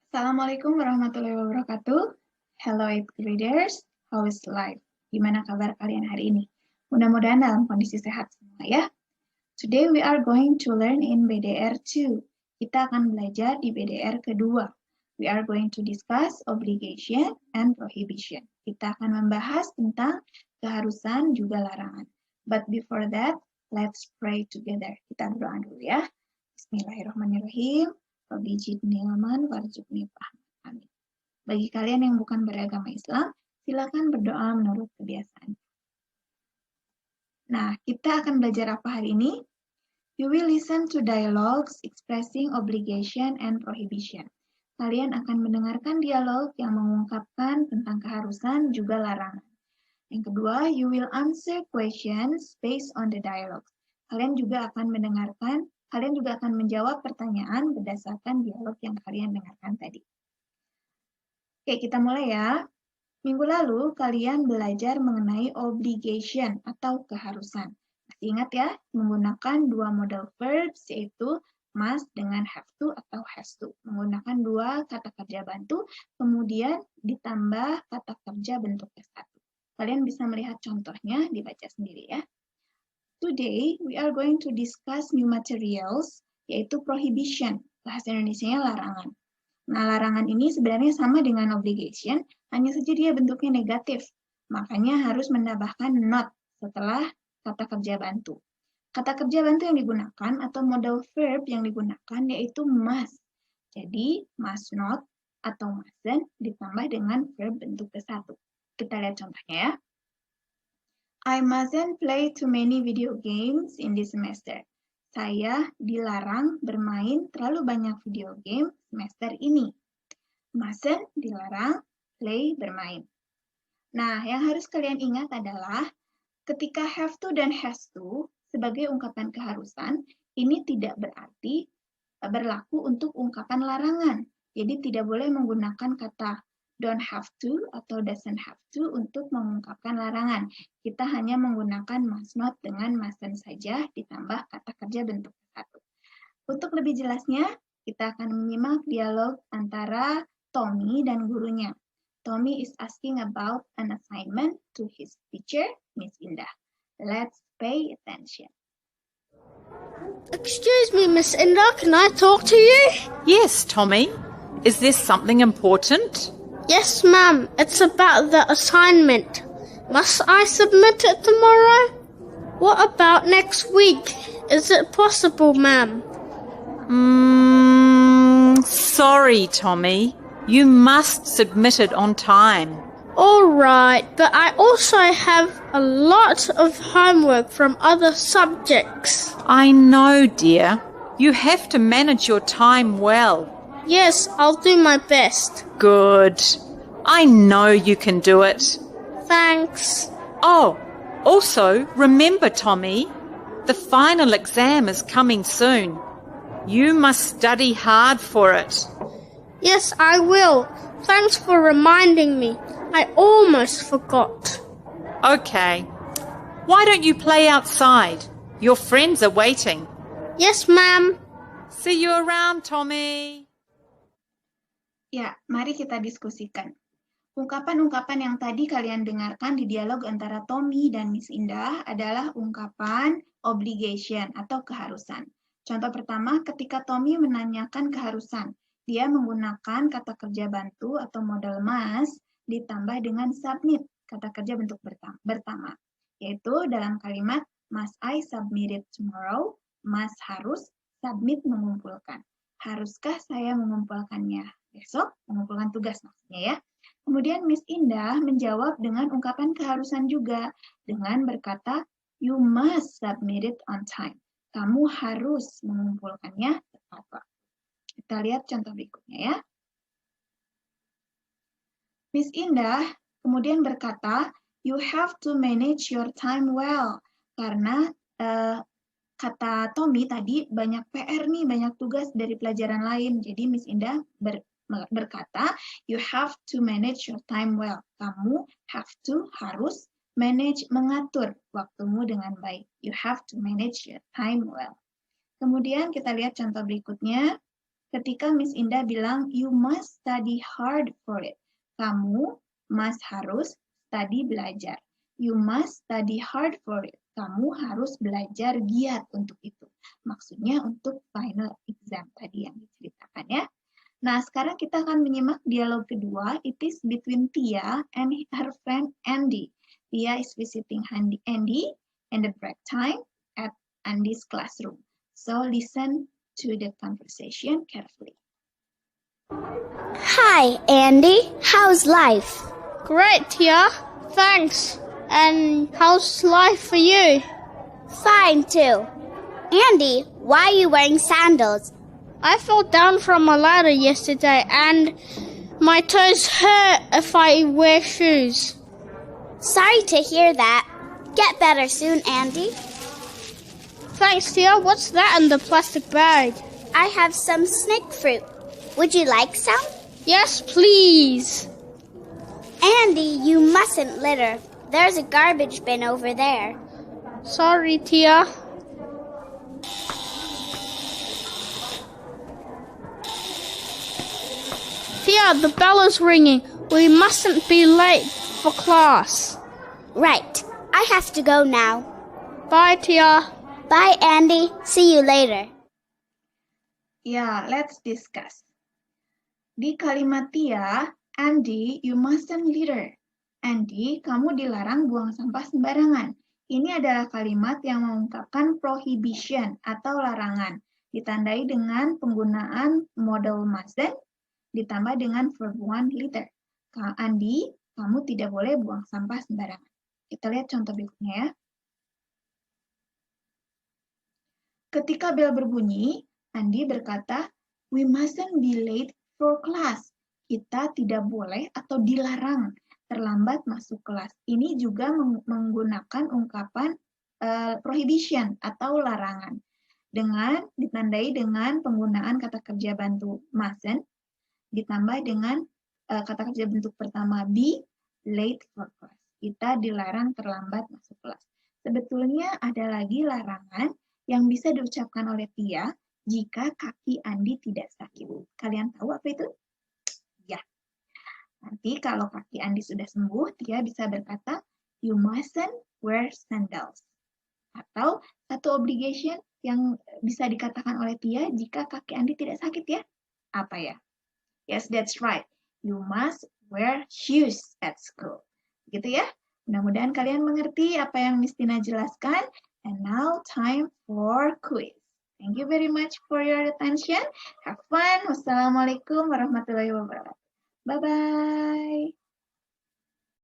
Assalamualaikum warahmatullahi wabarakatuh. Hello 8th graders, how is life? Gimana kabar kalian hari ini? Mudah-mudahan dalam kondisi sehat semua ya. Today we are going to learn in BDR 2. Kita akan belajar di BDR kedua. We are going to discuss obligation and prohibition. Kita akan membahas tentang keharusan juga larangan. But before that, let's pray together. Kita berdoa dulu ya. Bismillahirrahmanirrahim. Rabbi jidni ilman warzuqni fahman. Amin. Bagi kalian yang bukan beragama Islam, silakan berdoa menurut kebiasaan. Nah, kita akan belajar apa hari ini? You will listen to dialogues expressing obligation and prohibition. Kalian akan mendengarkan dialog yang mengungkapkan tentang keharusan juga larangan. Yang kedua, you will answer questions based on the dialogues. Kalian juga akan menjawab pertanyaan berdasarkan dialog yang kalian dengarkan tadi. Oke, kita mulai ya. Minggu lalu kalian belajar mengenai obligation atau keharusan. Masih ingat ya, menggunakan dua model verbs yaitu must dengan have to atau has to. Menggunakan dua kata kerja bantu, kemudian ditambah kata kerja bentuk S1. Kalian bisa melihat contohnya, dibaca sendiri ya. Today, we are going to discuss new materials, yaitu prohibition. Bahasa Indonesianya larangan. Nah, larangan ini sebenarnya sama dengan obligation, hanya saja dia bentuknya negatif. Makanya harus menambahkan not setelah kata kerja bantu. Kata kerja bantu yang digunakan atau modal verb yang digunakan yaitu must. Jadi, must not atau mustn't ditambah dengan verb bentuk ke-1. Kita lihat contohnya ya. I mustn't play too many video games in this semester. Saya dilarang bermain terlalu banyak video game semester ini. Mustn't dilarang, play bermain. Nah, yang harus kalian ingat adalah ketika have to dan has to sebagai ungkapan keharusan, ini tidak berarti berlaku untuk ungkapan larangan. Jadi tidak boleh menggunakan kata don't have to atau doesn't have to untuk mengungkapkan larangan. Kita hanya menggunakan must not dengan mustn't saja ditambah kata kerja bentuk satu. Untuk lebih jelasnya, kita akan menyimak dialog antara Tommy dan gurunya. Tommy is asking about an assignment to his teacher, Miss Indah. Let's pay attention. Excuse me, Miss Indah, can I talk to you? Yes, Tommy. Is this something important? Yes, ma'am. It's about the assignment. Must I submit it tomorrow? What about next week? Is it possible, ma'am? Sorry, Tommy. You must submit it on time. All right, but I also have a lot of homework from other subjects. I know, dear. You have to manage your time well. Yes, I'll do my best. Good. I know you can do it. Thanks. Oh, also, remember, Tommy, the final exam is coming soon. You must study hard for it. Yes, I will. Thanks for reminding me. I almost forgot. Okay. Why don't you play outside? Your friends are waiting. Yes, ma'am. See you around, Tommy. Ya, mari kita diskusikan. Ungkapan-ungkapan yang tadi kalian dengarkan di dialog antara Tommy dan Miss Indah adalah ungkapan obligation atau keharusan. Contoh pertama, ketika Tommy menanyakan keharusan, dia menggunakan kata kerja bantu atau modal must ditambah dengan submit, kata kerja bentuk pertama, yaitu dalam kalimat must I submit it tomorrow, must harus, submit mengumpulkan. Haruskah saya mengumpulkannya besok? Mengumpulkan tugas maksudnya ya. Kemudian Miss Indah menjawab dengan ungkapan keharusan juga dengan berkata you must submit it on time. Kamu harus mengumpulkannya tepat waktu. Kita lihat contoh berikutnya ya. Miss Indah kemudian berkata, you have to manage your time well. Karena kata Tommy tadi banyak PR nih, banyak tugas dari pelajaran lain. Jadi Miss Indah berkata, you have to manage your time well. Kamu have to, harus mengatur waktumu dengan baik. You have to manage your time well. Kemudian kita lihat contoh berikutnya. Ketika Miss Indah bilang, you must study hard for it. Kamu harus study belajar. You must study hard for it. Kamu harus belajar giat untuk itu. Maksudnya untuk final exam tadi yang diceritakan ya. Nah, sekarang kita akan menyimak dialog kedua. It is between Tia and her friend Andy. Tia is visiting Andy in the break time at Andy's classroom. So listen to the conversation carefully. Hi, Andy. How's life? Great, Tia. Thanks. And how's life for you? Fine, too. Andy, why are you wearing sandals? I fell down from a ladder yesterday and my toes hurt if I wear shoes. Sorry to hear that. Get better soon, Andy. Thanks, Tia. What's that in the plastic bag? I have some snake fruit. Would you like some? Yes, please. Andy, you mustn't litter. There's a garbage bin over there. Sorry, Tia. Tia, the bell is ringing. We mustn't be late for class. Right. I have to go now. Bye, Tia. Bye, Andy. See you later. Ya, let's discuss. Di kalimat Tia, Andy, you mustn't litter. Andy, kamu dilarang buang sampah sembarangan. Ini adalah kalimat yang mengungkapkan prohibition atau larangan, ditandai dengan penggunaan model mustn't, ditambah dengan verb one litter. Andy, kamu tidak boleh buang sampah sembarangan. Kita lihat contoh berikutnya ya. Ketika bel berbunyi, Andy berkata, we mustn't be late for class. Kita tidak boleh atau dilarang terlambat masuk kelas. Ini juga menggunakan ungkapan prohibition atau larangan. Ditandai dengan penggunaan kata kerja bantu mustn't, ditambah dengan kata kerja bentuk pertama be late for class. Kita dilarang terlambat masuk kelas. Sebetulnya ada lagi larangan yang bisa diucapkan oleh Tia jika kaki Andi tidak sakit. Kalian tahu apa itu? Ya. Nanti kalau kaki Andi sudah sembuh, Tia bisa berkata, you mustn't wear sandals. Atau satu obligation yang bisa dikatakan oleh Tia jika kaki Andi tidak sakit ya. Apa ya? Yes, that's right. You must wear shoes at school. Gitu ya. Mudah-mudahan kalian mengerti apa yang Miss Tina jelaskan. And now time for quiz. Thank you very much for your attention. Have fun. Wassalamualaikum warahmatullahi wabarakatuh. Bye-bye.